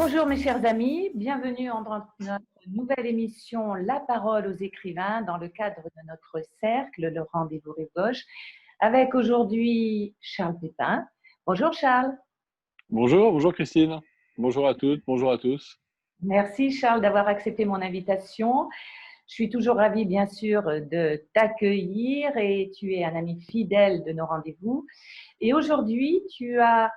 Bonjour mes chers amis, bienvenue dans notre nouvelle émission La parole aux écrivains dans le cadre de notre cercle, le rendez-vous rive gauche, avec aujourd'hui Charles Pépin. Bonjour Charles. Bonjour Christine. Bonjour à toutes, bonjour à tous. Merci Charles d'avoir accepté mon invitation. Je suis toujours ravie bien sûr de t'accueillir et tu es un ami fidèle de nos rendez-vous. Et aujourd'hui, tu as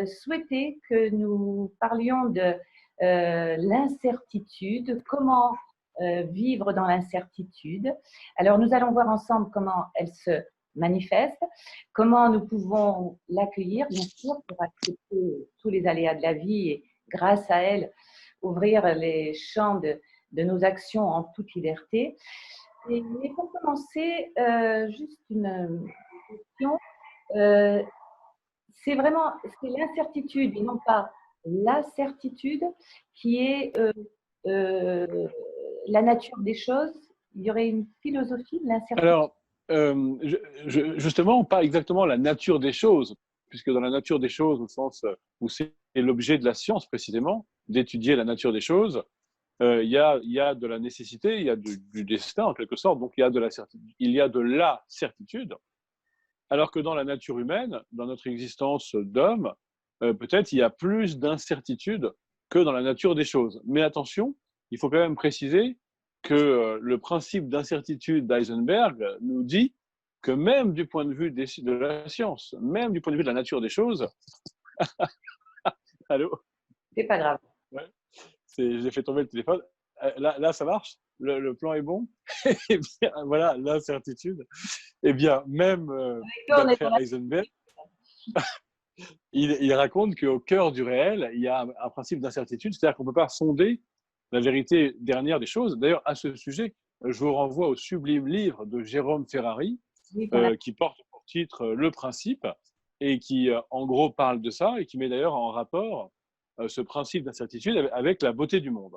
souhaité que nous parlions de l'incertitude, comment vivre dans l'incertitude. Alors, nous allons voir ensemble comment elle se manifeste, comment nous pouvons l'accueillir, bien sûr, pour accepter tous les aléas de la vie et grâce à elle, ouvrir les champs de nos actions en toute liberté. Et pour commencer, juste une question. C'est l'incertitude et non pas la certitude qui est la nature des choses. Il y aurait une philosophie de l'incertitude. Alors, justement, pas exactement la nature des choses, puisque dans la nature des choses, au sens où c'est l'objet de la science précisément, d'étudier la nature des choses, il y a de la nécessité, il y a du destin en quelque sorte, donc il y a de la certitude, alors que dans la nature humaine, dans notre existence d'homme, peut-être il y a plus d'incertitude que dans la nature des choses. Mais attention, il faut quand même préciser que le principe d'incertitude d'Heisenberg nous dit que même du point de vue de la science, même du point de vue de la nature des choses, allô? C'est pas grave. Ouais. J'ai fait tomber le téléphone. Là, ça marche? Le plan est bon? Eh bien, voilà, l'incertitude. Eh bien, même d'après Heisenberg, il raconte qu'au cœur du réel, il y a un principe d'incertitude, c'est-à-dire qu'on ne peut pas sonder la vérité dernière des choses. D'ailleurs, à ce sujet, je vous renvoie au sublime livre de Jérôme Ferrari, qui porte pour titre Le Principe, et qui, en gros, parle de ça, et qui met d'ailleurs en rapport ce principe d'incertitude avec la beauté du monde.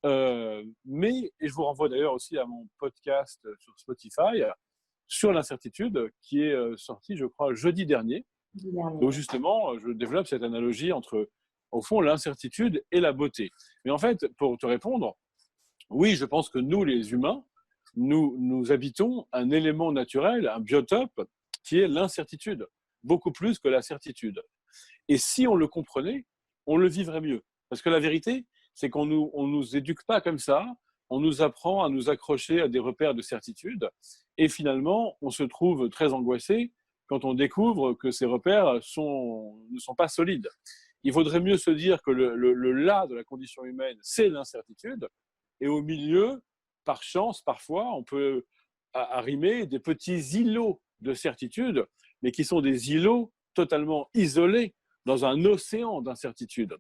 Et je vous renvoie d'ailleurs aussi à mon podcast sur Spotify, sur l'incertitude, qui est sorti, je crois, jeudi dernier, où justement, je développe cette analogie entre, au fond, l'incertitude et la beauté. Mais en fait, pour te répondre, oui, je pense que nous, les humains, nous habitons un élément naturel, un biotope, qui est l'incertitude, beaucoup plus que la certitude. Et si on le comprenait, on le vivrait mieux. Parce que la vérité, c'est qu'on nous éduque pas comme ça, on nous apprend à nous accrocher à des repères de certitude, et finalement, on se trouve très angoissé quand on découvre que ces repères ne sont pas solides. Il vaudrait mieux se dire que le là de la condition humaine, c'est l'incertitude, et au milieu, par chance, parfois, on peut arrimer des petits îlots de certitude, mais qui sont des îlots totalement isolés dans un océan d'incertitude.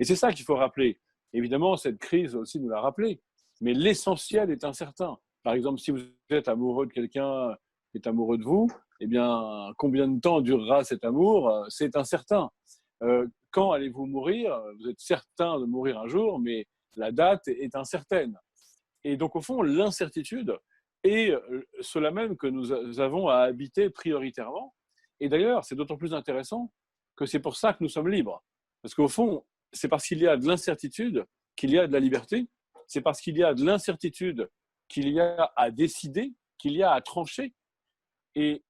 Et c'est ça qu'il faut rappeler. Évidemment, cette crise aussi nous l'a rappelé, mais l'essentiel est incertain. Par exemple, si vous êtes amoureux de quelqu'un qui est amoureux de vous, eh bien, combien de temps durera cet amour? C'est incertain. Quand allez-vous mourir? Vous êtes certain de mourir un jour, mais la date est incertaine. Et donc, au fond, l'incertitude est cela même que nous avons à habiter prioritairement. Et d'ailleurs, c'est d'autant plus intéressant que c'est pour ça que nous sommes libres. Parce qu'au fond, c'est parce qu'il y a de l'incertitude qu'il y a de la liberté. C'est parce qu'il y a de l'incertitude qu'il y a à décider, qu'il y a à trancher. Et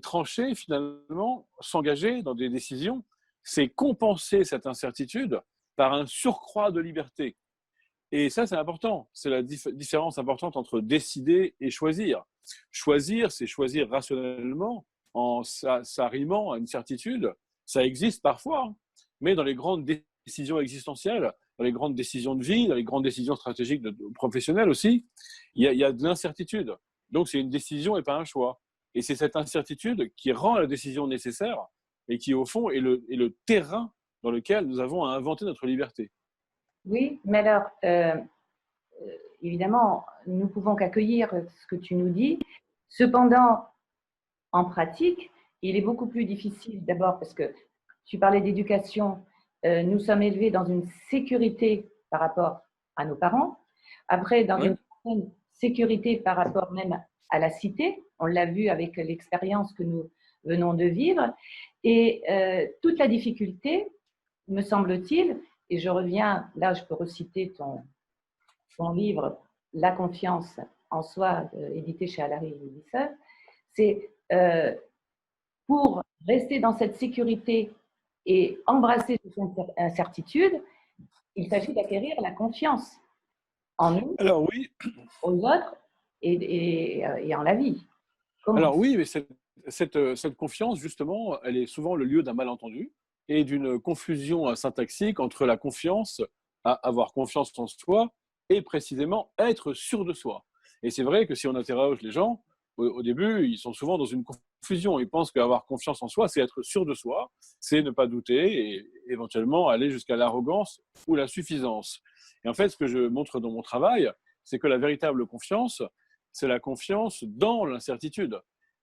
trancher, finalement, s'engager dans des décisions, c'est compenser cette incertitude par un surcroît de liberté. Et ça, c'est important. C'est la différence importante entre décider et choisir. Choisir, c'est choisir rationnellement en s'arrimant à une certitude. Ça existe parfois, hein, mais dans les grandes décisions existentielles, dans les grandes décisions de vie, dans les grandes décisions stratégiques professionnelles aussi, il y a de l'incertitude. Donc, c'est une décision et pas un choix. Et c'est cette incertitude qui rend la décision nécessaire et qui, au fond, est le terrain dans lequel nous avons à inventer notre liberté. Oui, mais alors, évidemment, nous pouvons qu'accueillir ce que tu nous dis. Cependant, en pratique, il est beaucoup plus difficile d'abord parce que tu parlais d'éducation, nous sommes élevés dans une sécurité par rapport à nos parents, après dans une certaine sécurité par rapport même à la cité, on l'a vu avec l'expérience que nous venons de vivre, et toute la difficulté, me semble-t-il, et je reviens, là je peux reciter ton livre « La confiance en soi », édité chez Allary Edison, c'est pour rester dans cette sécurité et embrasser cette incertitude, il s'agit d'acquérir la confiance en nous, Alors oui, aux autres et en la vie. Comment? alors oui, mais cette confiance, justement, elle est souvent le lieu d'un malentendu et d'une confusion syntaxique entre la confiance, avoir confiance en soi, et précisément être sûr de soi. Et c'est vrai que si on interroge les gens, au début, ils sont souvent dans une confusion. Ils pensent qu'avoir confiance en soi, c'est être sûr de soi, c'est ne pas douter et éventuellement aller jusqu'à l'arrogance ou la suffisance. Et en fait, ce que je montre dans mon travail, c'est que la véritable confiance, c'est la confiance dans l'incertitude.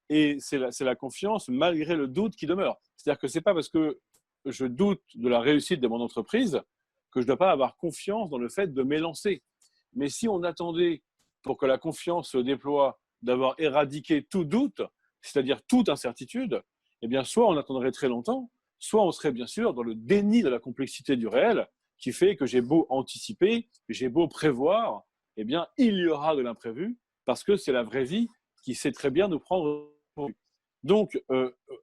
Et c'est la confiance malgré le doute qui demeure. C'est-à-dire que ce n'est pas parce que je doute de la réussite de mon entreprise que je ne dois pas avoir confiance dans le fait de m'élancer. Mais si on attendait, pour que la confiance se déploie, d'avoir éradiqué tout doute, c'est-à-dire toute incertitude, eh bien, soit on attendrait très longtemps, soit on serait bien sûr dans le déni de la complexité du réel, qui fait que j'ai beau anticiper, j'ai beau prévoir, eh bien, il y aura de l'imprévu, parce que c'est la vraie vie qui sait très bien nous prendre. Donc,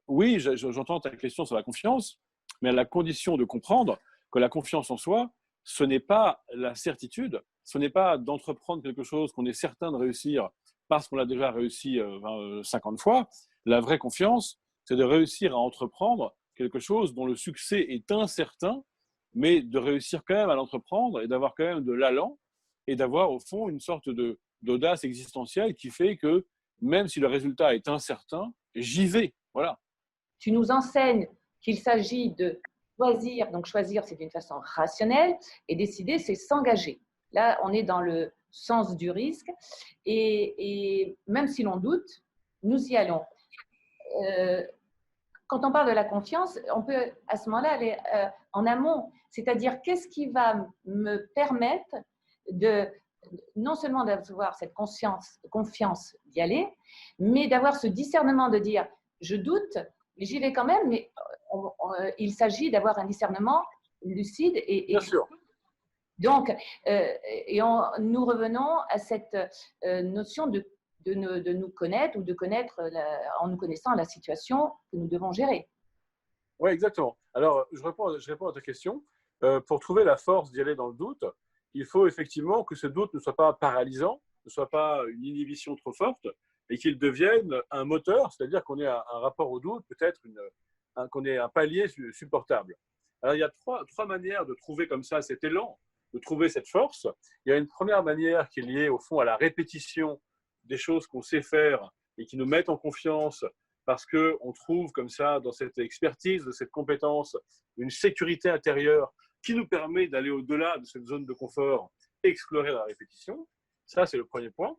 oui, j'entends ta question sur la confiance, mais à la condition de comprendre que la confiance en soi, ce n'est pas la certitude, ce n'est pas d'entreprendre quelque chose qu'on est certain de réussir parce qu'on l'a déjà réussi 50 fois. La vraie confiance, c'est de réussir à entreprendre quelque chose dont le succès est incertain, mais de réussir quand même à l'entreprendre et d'avoir quand même de l'allant et d'avoir au fond une sorte d'audace existentielle qui fait que même si le résultat est incertain, j'y vais. Voilà. Tu nous enseignes qu'il s'agit de choisir, donc choisir c'est d'une façon rationnelle, et décider c'est s'engager. Là, on est dans le sens du risque, et même si l'on doute, nous y allons. Quand on parle de la confiance, on peut à ce moment-là aller en amont, c'est-à-dire qu'est-ce qui va me permettre de non seulement d'avoir cette confiance d'y aller, mais d'avoir ce discernement de dire je doute, mais j'y vais quand même, mais il s'agit d'avoir un discernement lucide Bien sûr. donc, nous revenons à cette notion de nous connaître ou de connaître en nous connaissant la situation que nous devons gérer. Oui, exactement. Alors, je réponds à ta question. Pour trouver la force d'y aller dans le doute, il faut effectivement que ce doute ne soit pas paralysant, ne soit pas une inhibition trop forte, et qu'il devienne un moteur, c'est-à-dire qu'on ait un rapport au doute, peut-être qu'on ait un palier supportable. Alors, il y a trois manières de trouver comme ça cet élan, de trouver cette force. Il y a une première manière qui est liée au fond à la répétition des choses qu'on sait faire et qui nous mettent en confiance parce qu'on trouve comme ça, dans cette expertise, de cette compétence, une sécurité intérieure qui nous permet d'aller au-delà de cette zone de confort, explorer la répétition. Ça, c'est le premier point.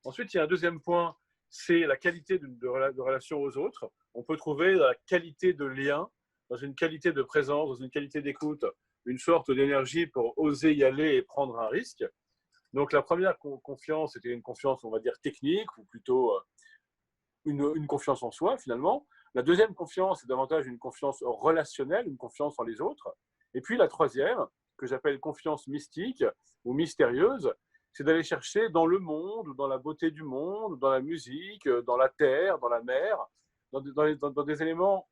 Ensuite, il y a un deuxième point, c'est la qualité de relation aux autres. On peut trouver la qualité de lien, dans une qualité de présence, dans une qualité d'écoute, une sorte d'énergie pour oser y aller et prendre un risque. Donc, la première confiance, c'était une confiance, on va dire, technique, ou plutôt une confiance en soi, finalement. La deuxième confiance, c'est davantage une confiance relationnelle, une confiance en les autres. Et puis la troisième, que j'appelle confiance mystique ou mystérieuse, c'est d'aller chercher dans le monde, dans la beauté du monde, dans la musique, dans la terre, dans la mer, dans des éléments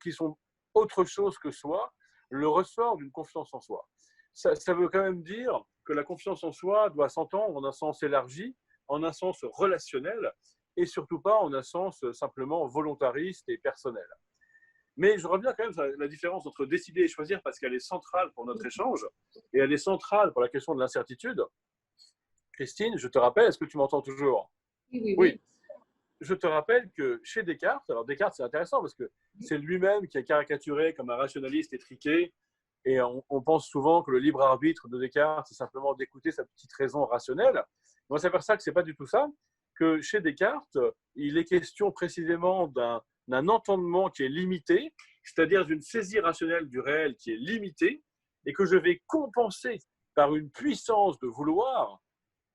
qui sont autre chose que soi, le ressort d'une confiance en soi. Ça veut quand même dire que la confiance en soi doit s'entendre en un sens élargi, en un sens relationnel, et surtout pas en un sens simplement volontariste et personnel. Mais je reviens quand même sur la différence entre décider et choisir parce qu'elle est centrale pour notre échange et elle est centrale pour la question de l'incertitude. Christine, je te rappelle, est-ce que tu m'entends toujours? Oui. Je te rappelle que chez Descartes, alors Descartes c'est intéressant parce que c'est lui-même qui est caricaturé comme un rationaliste étriqué et on pense souvent que le libre arbitre de Descartes c'est simplement d'écouter sa petite raison rationnelle. On s'aperçoit que ce n'est pas du tout ça, que chez Descartes, il est question précisément d'un entendement qui est limité, c'est-à-dire d'une saisie rationnelle du réel qui est limitée, et que je vais compenser par une puissance de vouloir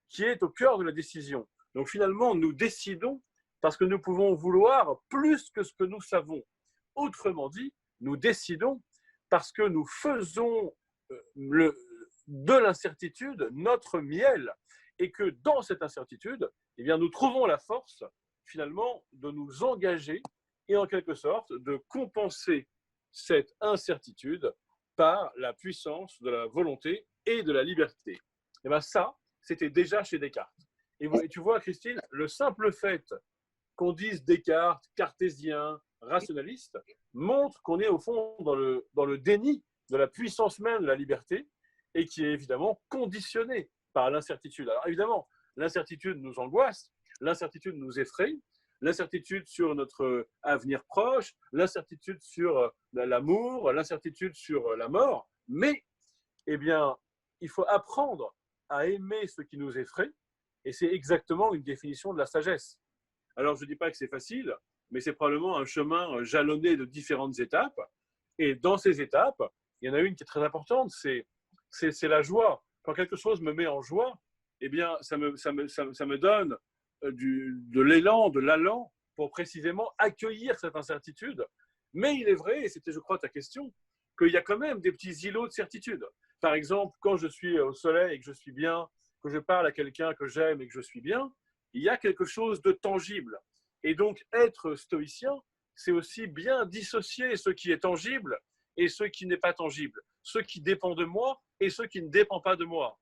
qui est au cœur de la décision. Donc finalement, nous décidons parce que nous pouvons vouloir plus que ce que nous savons. Autrement dit, nous décidons parce que nous faisons de l'incertitude notre miel, et que dans cette incertitude, eh bien, nous trouvons la force finalement de nous engager et en quelque sorte de compenser cette incertitude par la puissance de la volonté et de la liberté. Et bien ça, c'était déjà chez Descartes. Et tu vois, Christine, le simple fait qu'on dise Descartes, cartésien, rationaliste, montre qu'on est au fond dans le déni de la puissance même de la liberté et qui est évidemment conditionné par l'incertitude. Alors évidemment, l'incertitude nous angoisse, l'incertitude nous effraie, l'incertitude sur notre avenir proche, l'incertitude sur l'amour, l'incertitude sur la mort, mais eh bien, il faut apprendre à aimer ce qui nous effraie, et c'est exactement une définition de la sagesse. Alors, je ne dis pas que c'est facile, mais c'est probablement un chemin jalonné de différentes étapes, et dans ces étapes, il y en a une qui est très importante, c'est la joie. Quand quelque chose me met en joie, eh bien, ça me donne de l'élan, de l'allant pour précisément accueillir cette incertitude. Mais il est vrai, et c'était, je crois, ta question, qu'il y a quand même des petits îlots de certitude. Par exemple, quand je suis au soleil et que je suis bien, que je parle à quelqu'un que j'aime et que je suis bien, il y a quelque chose de tangible. Et donc, être stoïcien, c'est aussi bien dissocier ce qui est tangible et ce qui n'est pas tangible, ce qui dépend de moi et ce qui ne dépend pas de moi.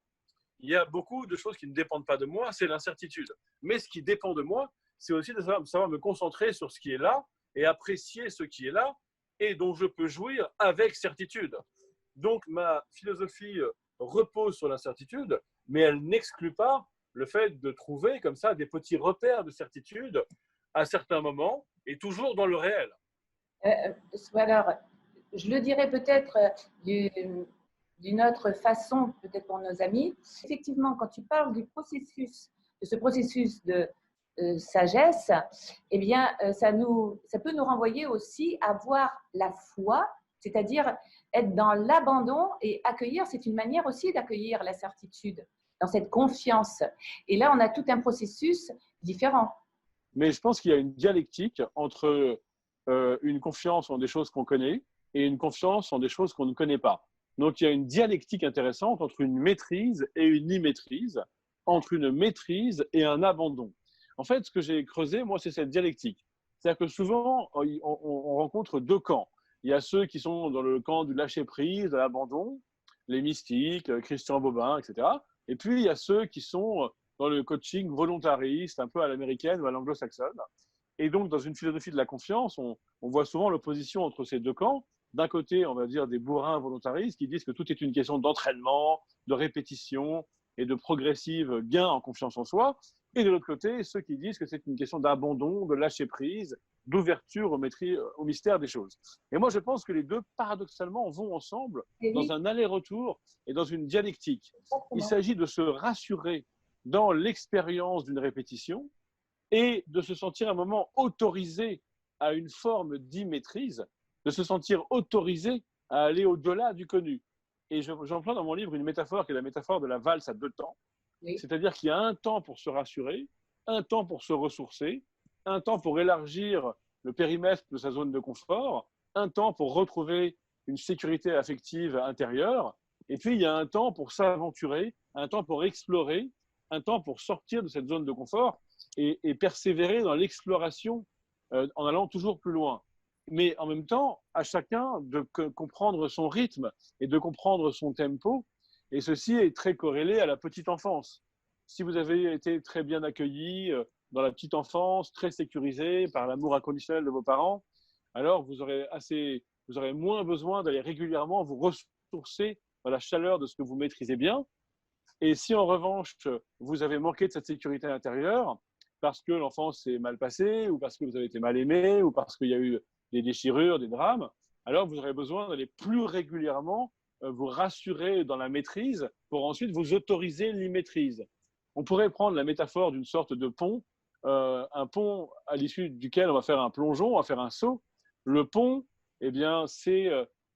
Il y a beaucoup de choses qui ne dépendent pas de moi, c'est l'incertitude. Mais ce qui dépend de moi, c'est aussi de savoir me concentrer sur ce qui est là et apprécier ce qui est là et dont je peux jouir avec certitude. Donc, ma philosophie repose sur l'incertitude, mais elle n'exclut pas le fait de trouver comme ça des petits repères de certitude à certains moments et toujours dans le réel. Alors, je le dirais peut-être d'une autre façon, peut-être pour nos amis. Effectivement, quand tu parles du processus, de ce processus de sagesse, eh bien, ça peut nous renvoyer aussi à voir la foi, c'est-à-dire être dans l'abandon et accueillir, c'est une manière aussi d'accueillir la certitude, dans cette confiance. Et là, on a tout un processus différent. Mais je pense qu'il y a une dialectique entre une confiance en des choses qu'on connaît et une confiance en des choses qu'on ne connaît pas. Donc, il y a une dialectique intéressante entre une maîtrise et une immaîtrise, entre une maîtrise et un abandon. En fait, ce que j'ai creusé, moi, c'est cette dialectique. C'est-à-dire que souvent, on rencontre deux camps. Il y a ceux qui sont dans le camp du lâcher-prise, de l'abandon, les mystiques, Christian Bobin, etc. Et puis, il y a ceux qui sont dans le coaching volontariste, un peu à l'américaine ou à l'anglo-saxonne. Et donc, dans une philosophie de la confiance, on voit souvent l'opposition entre ces deux camps. D'un côté, on va dire des bourrins volontaristes qui disent que tout est une question d'entraînement, de répétition et de progressive gain en confiance en soi. Et de l'autre côté, ceux qui disent que c'est une question d'abandon, de lâcher prise, d'ouverture au mystère des choses. Et moi, je pense que les deux, paradoxalement, vont ensemble dans un aller-retour et dans une dialectique. Il s'agit de se rassurer dans l'expérience d'une répétition et de se sentir à un moment autorisé à une forme d'immaîtrise, de se sentir autorisé à aller au-delà du connu. Et j'emploie dans mon livre une métaphore qui est la métaphore de la valse à deux temps. Oui. C'est-à-dire qu'il y a un temps pour se rassurer, un temps pour se ressourcer, un temps pour élargir le périmètre de sa zone de confort, un temps pour retrouver une sécurité affective intérieure, et puis il y a un temps pour s'aventurer, un temps pour explorer, un temps pour sortir de cette zone de confort et persévérer dans l'exploration en allant toujours plus loin. Mais en même temps, à chacun de comprendre son rythme et de comprendre son tempo. Et ceci est très corrélé à la petite enfance. Si vous avez été très bien accueilli dans la petite enfance, très sécurisé par l'amour inconditionnel de vos parents, alors vous aurez moins besoin d'aller régulièrement vous ressourcer dans la chaleur de ce que vous maîtrisez bien. Et si en revanche, vous avez manqué de cette sécurité intérieure, parce que l'enfance s'est mal passée, ou parce que vous avez été mal aimé, ou parce qu'il y a eu des déchirures, des drames, alors vous aurez besoin d'aller plus régulièrement vous rassurer dans la maîtrise pour ensuite vous autoriser l'immaîtrise. On pourrait prendre la métaphore d'une sorte de pont, un pont à l'issue duquel on va faire un plongeon, on va faire un saut. Le pont, eh bien, c'est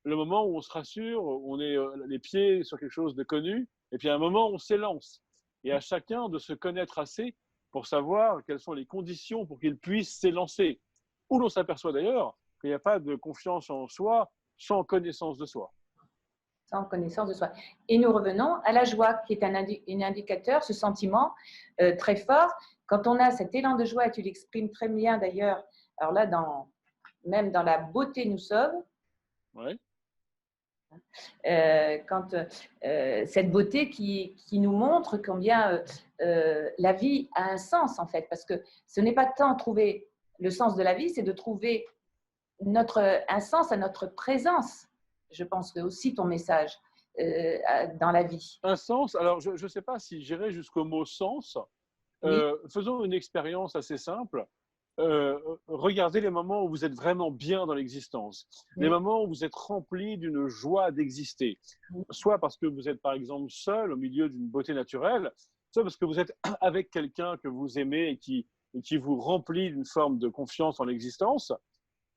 le moment où on se rassure, on est les pieds sur quelque chose de connu, et puis à un moment, on s'élance. Et à chacun de se connaître assez pour savoir quelles sont les conditions pour qu'il puisse s'élancer. Où l'on s'aperçoit d'ailleurs qu'il n'y a pas de confiance en soi sans connaissance de soi. sans connaissance de soi. Et nous revenons à la joie, qui est un indicateur, ce sentiment très fort. Quand on a cet élan de joie, et tu l'exprimes très bien d'ailleurs, alors là, même dans la beauté nous sommes, Ouais. Cette beauté qui nous montre combien la vie a un sens en fait, parce que ce n'est pas tant trouver le sens de la vie, c'est de trouver un sens à notre présence. Je pense que aussi ton message dans la vie. Un sens, alors je ne sais pas si j'irai jusqu'au mot sens. Oui. Faisons une expérience assez simple. Regardez les moments où vous êtes vraiment bien dans l'existence, les moments où vous êtes rempli d'une joie d'exister, soit parce que vous êtes par exemple seul au milieu d'une beauté naturelle, soit parce que vous êtes avec quelqu'un que vous aimez et qui vous remplit d'une forme de confiance en l'existence.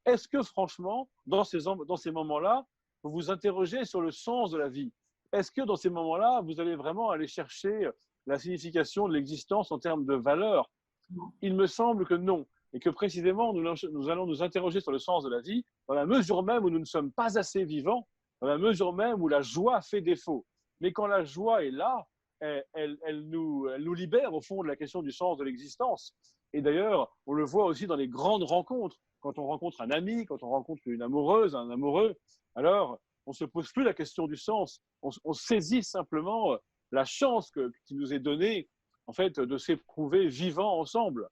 Est-ce que franchement, dans ces moments-là, vous vous interrogez sur le sens de la vie? Est-ce que dans ces moments-là, vous allez vraiment aller chercher la signification de l'existence en termes de valeur? Il me semble que non. Et que précisément, nous allons nous interroger sur le sens de la vie dans la mesure même où nous ne sommes pas assez vivants, dans la mesure même où la joie fait défaut. Mais quand la joie est là, elle nous libère au fond de la question du sens de l'existence. Et d'ailleurs, on le voit aussi dans les grandes rencontres. Quand on rencontre un ami, quand on rencontre une amoureuse, un amoureux, alors on ne se pose plus la question du sens. On saisit simplement la chance qui nous est donnée en fait, de s'éprouver vivants ensemble.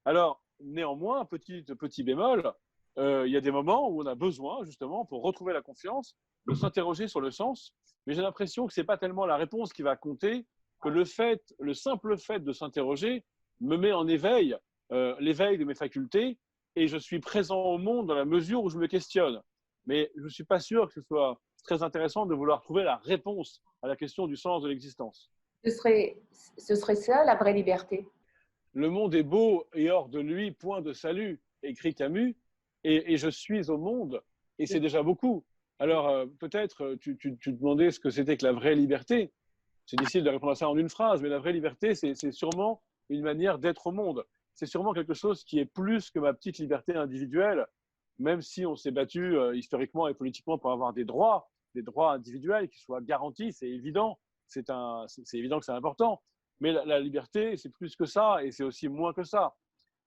Alors, néanmoins, petit bémol, il y a des moments où on a besoin, justement, pour retrouver la confiance, de s'interroger sur le sens. Mais j'ai l'impression que ce n'est pas tellement la réponse qui va compter, que le simple fait de s'interroger me met en éveil, l'éveil de mes facultés, et je suis présent au monde dans la mesure où je me questionne. Mais je ne suis pas sûr que ce soit très intéressant de vouloir trouver la réponse à la question du sens de l'existence. Ce serait ça, la vraie liberté. Le monde est beau et hors de lui, point de salut, écrit Camus, et je suis au monde, et c'est déjà beaucoup. Alors, peut-être, tu demandais ce que c'était que la vraie liberté. C'est difficile de répondre à ça en une phrase, mais la vraie liberté, c'est sûrement une manière d'être au monde. C'est sûrement quelque chose qui est plus que ma petite liberté individuelle, même si on s'est battu historiquement et politiquement pour avoir des droits individuels qui soient garantis, c'est évident. C'est évident que c'est important. Mais la liberté, c'est plus que ça et c'est aussi moins que ça.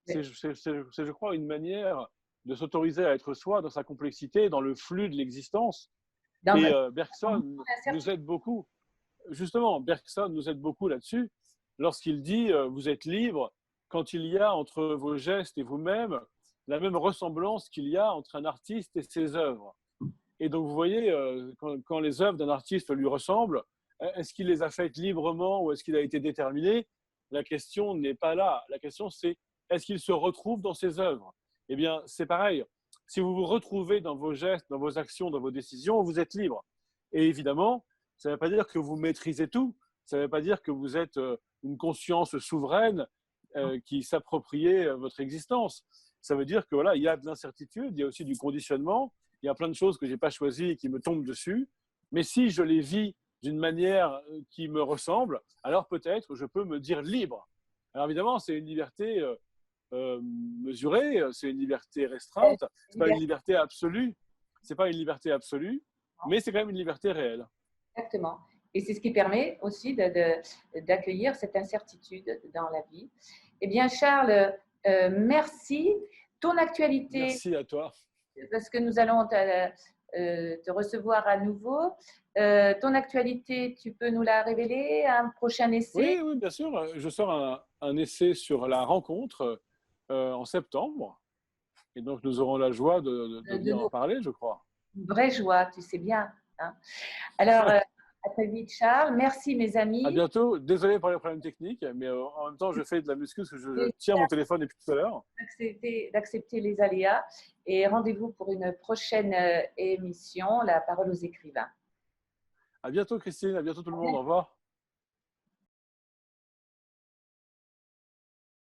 C'est, je crois, une manière de s'autoriser à être soi dans sa complexité, dans le flux de l'existence. Et Bergson nous aide beaucoup. Justement, Bergson nous aide beaucoup là-dessus lorsqu'il dit vous êtes libre quand il y a entre vos gestes et vous-même la même ressemblance qu'il y a entre un artiste et ses œuvres. Et donc, vous voyez, quand les œuvres d'un artiste lui ressemblent, est-ce qu'il les a faites librement ou est-ce qu'il a été déterminé? La question n'est pas là. La question, c'est est-ce qu'il se retrouve dans ses œuvres? Eh bien, c'est pareil. Si vous vous retrouvez dans vos gestes, dans vos actions, dans vos décisions, vous êtes libre. Et évidemment, ça ne veut pas dire que vous maîtrisez tout. Ça ne veut pas dire que vous êtes une conscience souveraine qui s'approprie votre existence. Ça veut dire que voilà, il y a de l'incertitude, il y a aussi du conditionnement, il y a plein de choses que je n'ai pas choisies et qui me tombent dessus. Mais si je les vis d'une manière qui me ressemble, alors peut-être je peux me dire libre. Alors évidemment, c'est une liberté mesurée, c'est une liberté restreinte, c'est pas une liberté absolue, c'est pas une liberté absolue, mais c'est quand même une liberté réelle. Exactement. Et c'est ce qui permet aussi d'accueillir cette incertitude dans la vie. Eh bien, Charles, merci. Ton actualité. Merci à toi. Parce que nous allons te recevoir à nouveau. Ton actualité, tu peux nous la révéler? Un prochain essai? Oui, bien sûr. Je sors un essai sur la rencontre en septembre. Et donc, nous aurons la joie de venir en parler, je crois. Une vraie joie, tu sais bien. Hein. Alors, à très vite, Charles. Merci, mes amis. À bientôt. Désolé pour les problèmes techniques, mais en même temps, je fais de la muscu parce que je tiens mon téléphone depuis tout à l'heure. D'accepter les aléas. Et rendez-vous pour une prochaine émission, La parole aux écrivains. À bientôt, Christine. À bientôt, tout le monde. Au revoir.